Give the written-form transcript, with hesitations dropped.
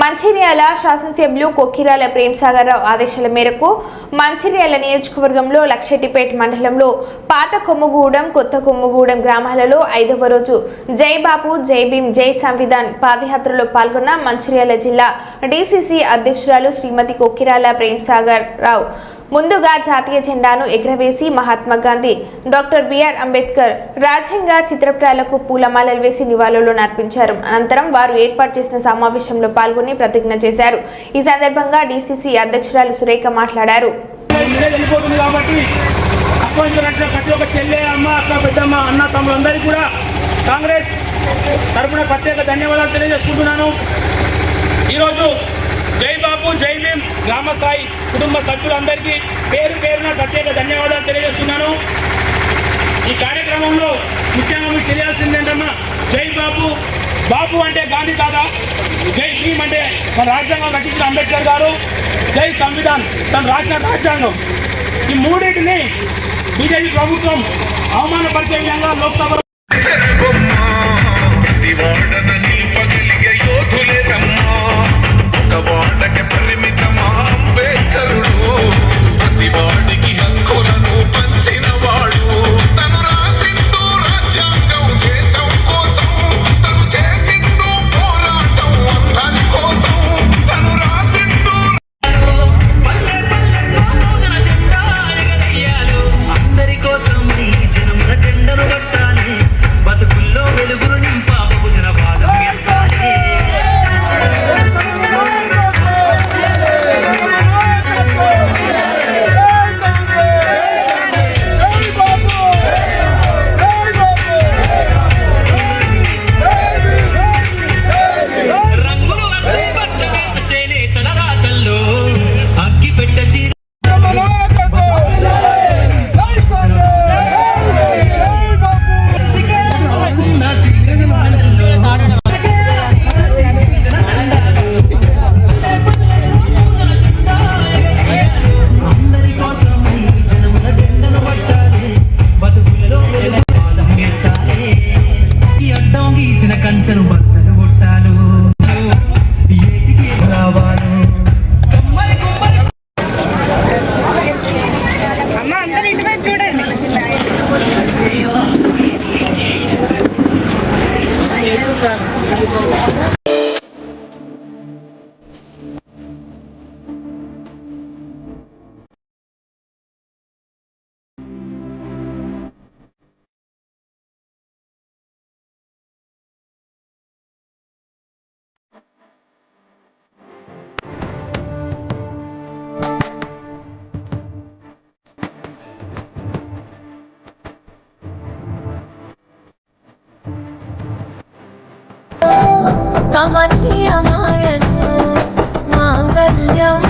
మంచిర్యాల శాసనసభ్యులు కొక్కిరాల ప్రేమ్సాగర్ రావు ఆదేశాల మేరకు మంచిర్యాల నియోజకవర్గంలో లక్షెట్టిపేట మండలంలో పాత కొమ్మగూడెం కొత్త కొమ్మగూడెం గ్రామాలలో 5వ రోజు జై బాపు జై భీమ్ జై సంవిధాన్ పాదయాత్రలో పాల్గొన్న మంచిర్యాల జిల్లా డీసీసీ అధ్యక్షురాలు శ్రీమతి కొక్కిరాల ప్రేమ్సాగర్ రావు ముందుగా జాతీయ జెండాను ఎగురవేసి మహాత్మా గాంధీ, డాక్టర్ బిఆర్ అంబేద్కర్ రాజ్యాంగ చిత్రపటాలకు పూలమాలలు వేసి నివాళులు అర్పించారు. అనంతరం వారు ఏర్పాటు చేసిన సమావేశంలో పాల్గొని ప్రతిజ్ఞ చేశారు. ఈ సందర్భంగా డీసీసీ అధ్యక్షురాలు సురేఖ మాట్లాడారు. కాంగ్రెస్ తరపున ప్రత్యేక ధన్యవాదాలు తెలియజేసుకుంటున్నాను. ఈరోజు జై బాపు జై భీమ్ గ్రామ స్థాయి కుటుంబ సభ్యులందరికీ పేరు పేరున ప్రత్యేక ధన్యవాదాలు తెలియజేస్తున్నాను. ఈ కార్యక్రమంలో ముఖ్యంగా మీకు తెలియాల్సింది ఏంటమ్మా, జై బాపు, బాపు అంటే గాంధీ తాత, జై భీమ్ అంటే మన రాజ్యాంగం రచించిన అంబేద్కర్ గారు, జై సంవిధాన్ తను రాసిన రాజ్యాంగం. ఈ మూడింటిని బీజేపీ ప్రభుత్వం అవమానపరిచే విధంగా లోక్సభ కంచెను బట్టలు కొట్టాలు ఏటికి రావాలు అమ్మ అందరూ ఇటువైపు చూడండి. కమనీయమాయను మాంగళ్యం